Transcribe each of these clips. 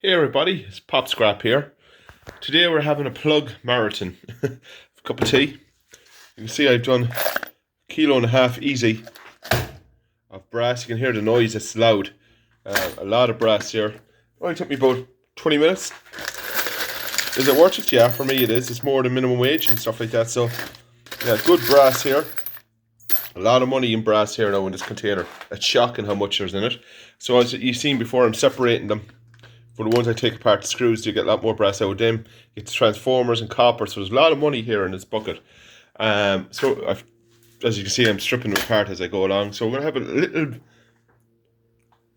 Hey everybody, it's Pop Scrap here. Today we're having a plug marathon. A cup of tea. You can see I've done a kilo and a half easy of brass. You can hear the noise, it's loud. A lot of brass here. It only took me about 20 minutes. Is it worth it? Yeah, for me it is. It's more than minimum wage and stuff like that. So, yeah, good brass here. A lot of money in brass here now in this container. It's shocking how much there's in it. So as you've seen before, I'm separating them. For the ones I take apart the screws, you get a lot more brass out of them. You get the transformers and copper, so there's a lot of money here in this bucket. As you can see, I'm stripping them apart as I go along. So we're going to have a little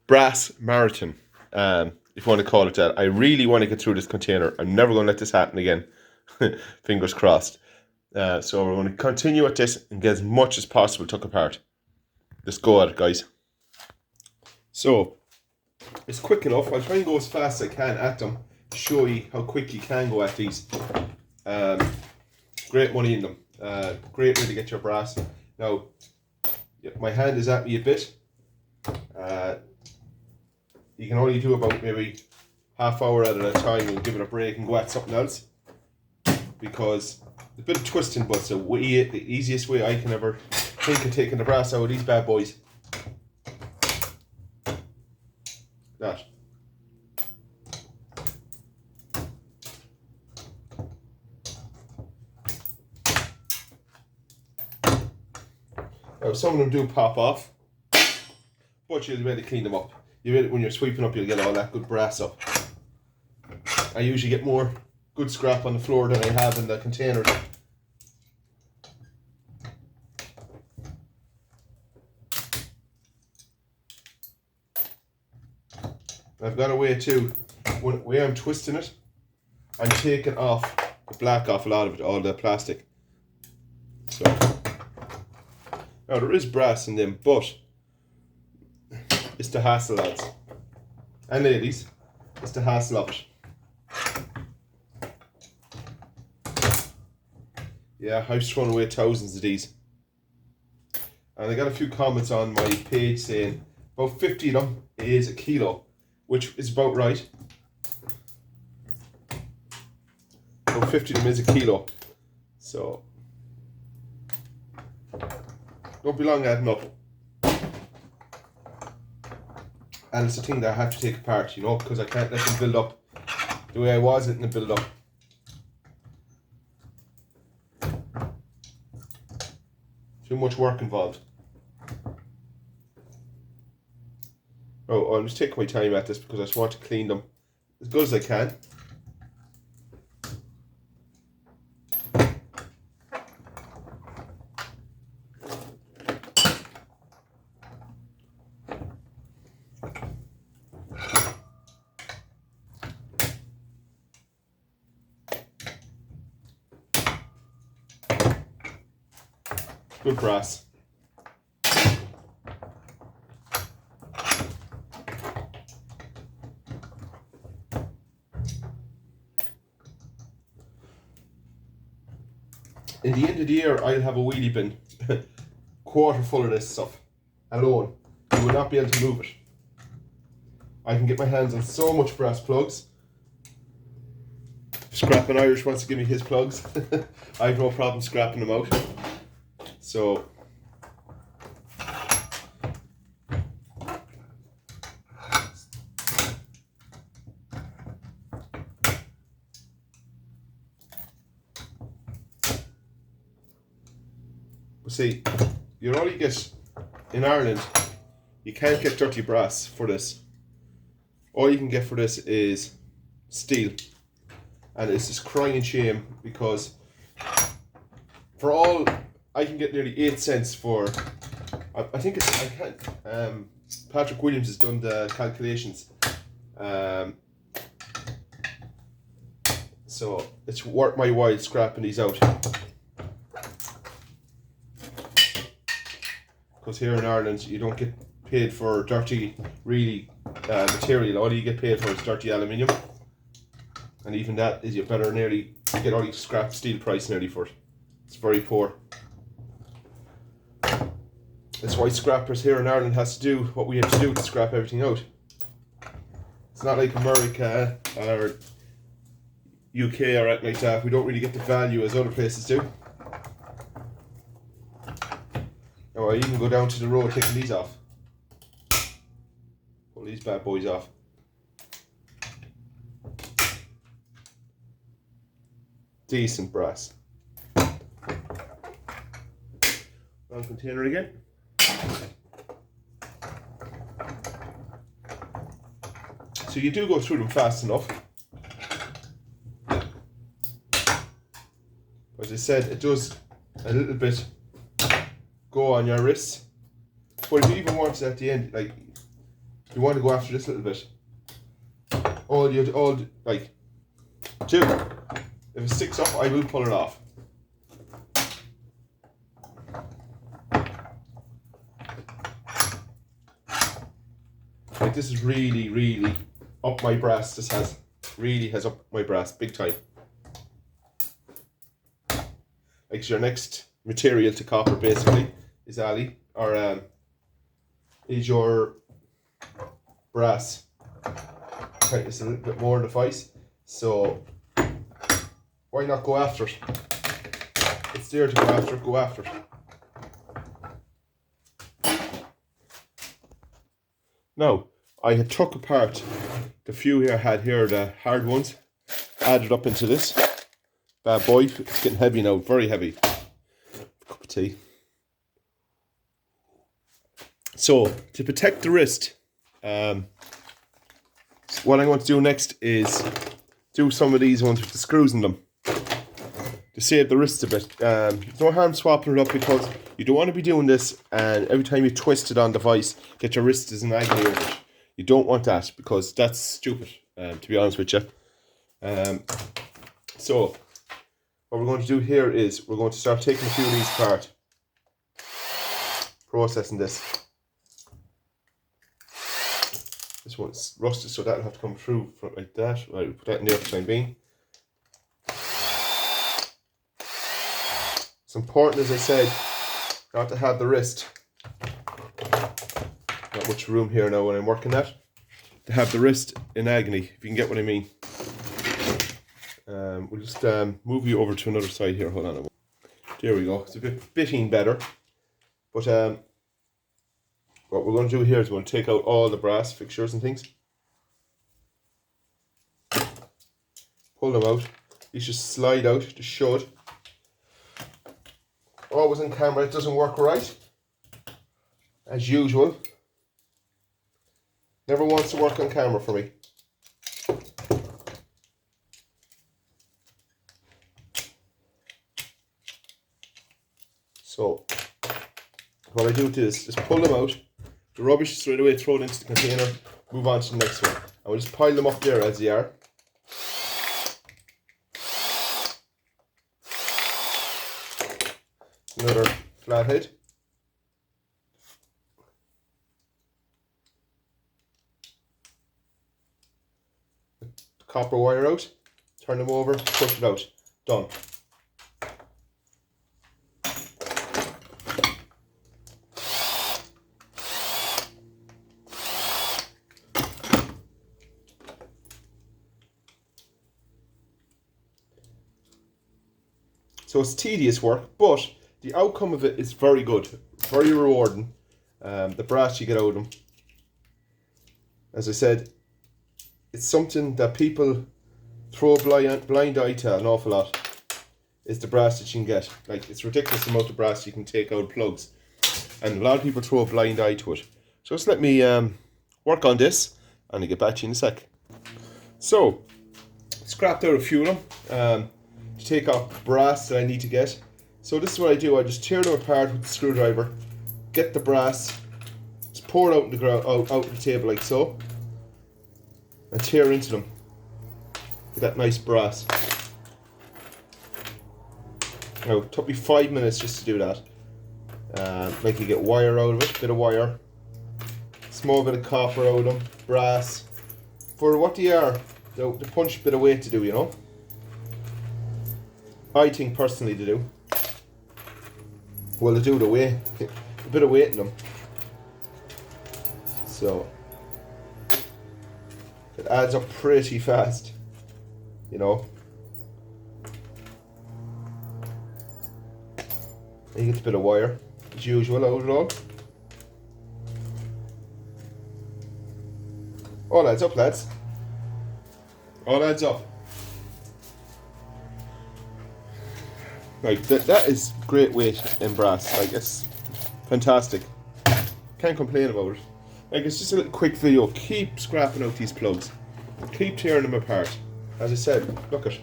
brass marathon, if you want to call it that. I really want to get through this container. I'm never going to let this happen again. Fingers crossed. So we're going to continue at this and get as much as possible took apart. Let's go at it, guys. So, it's quick enough. I'll try and go as fast as I can at them to show you how quick you can go at these. Great money in them. Great way to get your brass. Now, my hand is at me a bit. You can only do about maybe half hour at a time and give it a break and go at something else. Because a bit of twisting, but it's the easiest way I can ever think of taking the brass out of these bad boys. That. Now some of them do pop off, but you'll be able to clean them up. When you're sweeping up, you'll get all that good brass up. I usually get more good scrap on the floor than I have in the containers. I've got a way too, when way I'm twisting it, I'm taking off the black off a lot of it, all the plastic. So, now there is brass in them, but it's the hassle, lads. And ladies, it's the hassle of it. Yeah, I've thrown away thousands of these. And I got a few comments on my page saying about 50 of them is a kilo, which is about right. About 50 of them is a kilo. So, don't be long adding up. And it's a thing that I have to take apart, you know, because I can't let them build up the way I was letting them build up. Too much work involved. Oh, I'm just taking my time at this because I just want to clean them as good as I can. Good brass. In the end of the year, I'll have a wheelie bin, quarter full of this stuff, alone. You will not be able to move it. I can get my hands on so much brass plugs. Scrapping Irish wants to give me his plugs. I have no problem scrapping them out. So, see, you only get, in Ireland, you can't get dirty brass for this. All you can get for this is steel. And it's just crying shame because for all, I can get nearly 8 cents for, I think it's, I can't, Patrick Williams has done the calculations. So it's worth my while scrapping these out. Because here in Ireland you don't get paid for dirty really material. All you get paid for is dirty aluminium, and even that is you better nearly get all your scrap steel price nearly for it. It's very poor. That's why scrappers here in Ireland has to do what we have to do to scrap everything out. It's not like America or UK or anything like that. We don't really get the value as other places do. Now I even go down to the road taking these off. Pull these bad boys off. Decent brass. Wrong container again. So you do go through them fast enough. As I said, it does a little bit go on your wrists. But if you even want it at the end, like, you want to go after this little bit. Like, Jim, if it sticks up, I will pull it off. Like, this is really, really up my brass. This really has up my brass big time. Like, your next material to copper basically is Ali, or is your brass. It's a little bit more in the face, so why not go after it? It's there to go after it. Now, I had took apart the few I had here, the hard ones, added up into this bad boy. It's getting heavy now, very heavy. Cup of tea. So, to protect the wrist, what I'm going to do next is do some of these ones with the screws in them to save the wrist a bit. There's no harm swapping it up, because you don't want to be doing this and every time you twist it on the vise, get your wrist is in agony over it. You don't want that, because that's stupid, to be honest with you. So, what we're going to do here is we're going to start taking a few of these apart, processing this. This one's rusted, so that'll have to come through like that. Right, we'll put that in there for the time being. It's important, as I said, not to have the wrist. Not much room here now when I'm working that. To have the wrist in agony, if you can get what I mean. We'll just move you over to another side here. Hold on. There we go. It's a bit better. But what we're going to do here is we're going to take out all the brass fixtures and things. Pull them out. These just slide out. Just should. Always on camera it doesn't work right. As usual. Never wants to work on camera for me. So, what I do is just pull them out. The rubbish straight away, throw it into the container, move on to the next one. And we'll just pile them up there as they are. Another flathead. The copper wire out, turn them over, push it out. Done. So it's tedious work, but the outcome of it is very good, very rewarding. The brass you get out of them. As I said, it's something that people throw a blind eye to an awful lot. Is the brass that you can get. Like, it's ridiculous the amount of brass you can take out of plugs. And a lot of people throw a blind eye to it. So just let me work on this and I'll get back to you in a sec. So, scrapped out a few of them. To take off brass that I need to get. So this is what I do. I just tear them apart with the screwdriver, get the brass, just pour it out in the ground, out the table like so, and tear into them. Get that nice brass. Now, it took me 5 minutes just to do that. Make you get wire out of it, bit of wire, small bit of copper out of them, brass. For what they are, the punch bit of weight to do, you know. I think personally they do. Well, they do the weight, a bit of weight in them. So, get adds up pretty fast, you know. And you get a bit of wire, as usual, out of it all. All adds up, lads. All adds up. Like, that is great weight in brass. Like, it's fantastic. Can't complain about it. Like, it's just a little quick video. Keep scrapping out these plugs. Keep tearing them apart. As I said, look at.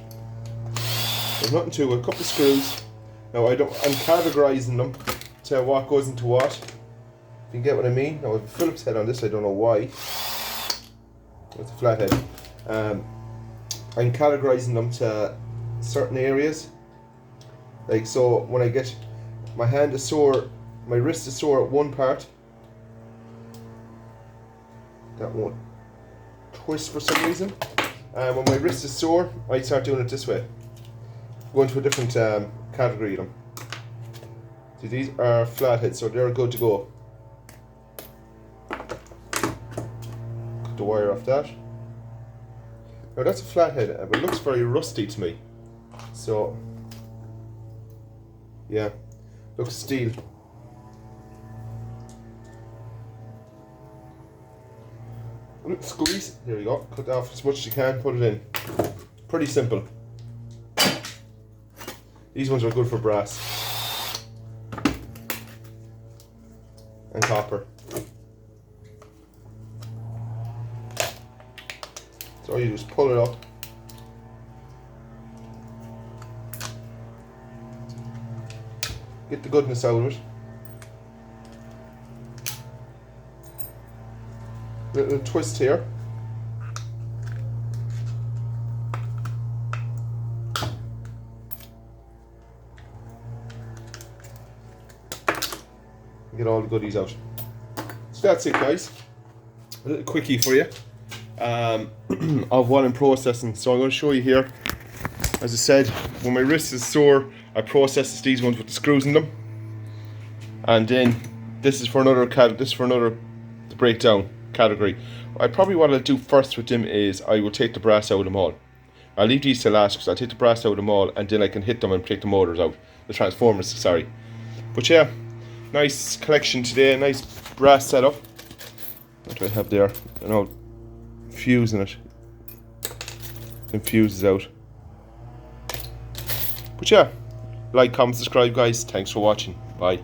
There's nothing to it. A couple of screws. Now, I'm categorising them to what goes into what. If you get what I mean. Now, I have a Phillips head on this. I don't know why. It's a flat head. I'm categorising them to certain areas. Like, so when I get my hand is sore, my wrist is sore at one part, that won't twist for some reason. When my wrist is sore, I start doing it this way. Go into a different category of them. So these are flatheads, so they're good to go. Cut the wire off that. Now that's a flathead, but it looks very rusty to me. So, yeah, looks steel. Squeeze, there you go, cut off as much as you can, put it in. Pretty simple. These ones are good for brass and copper. So you just pull it up. Get the goodness out of it. Little twist here. Get all the goodies out. So that's it, guys. A little quickie for you of what I'm processing. So I'm going to show you here. As I said, when my wrist is sore, I process these ones with the screws in them, and then this is for another breakdown category. Probably what I'll do first with them is I will take the brass out of them all. I'll leave these to last because I'll take the brass out of them all, and then I can hit them and take the motors out, the transformers. Sorry, but yeah, nice collection today. Nice brass setup. What do I have there? An old fuse in it. The fuse is out. But yeah, like, comment, subscribe, guys. Thanks for watching. Bye.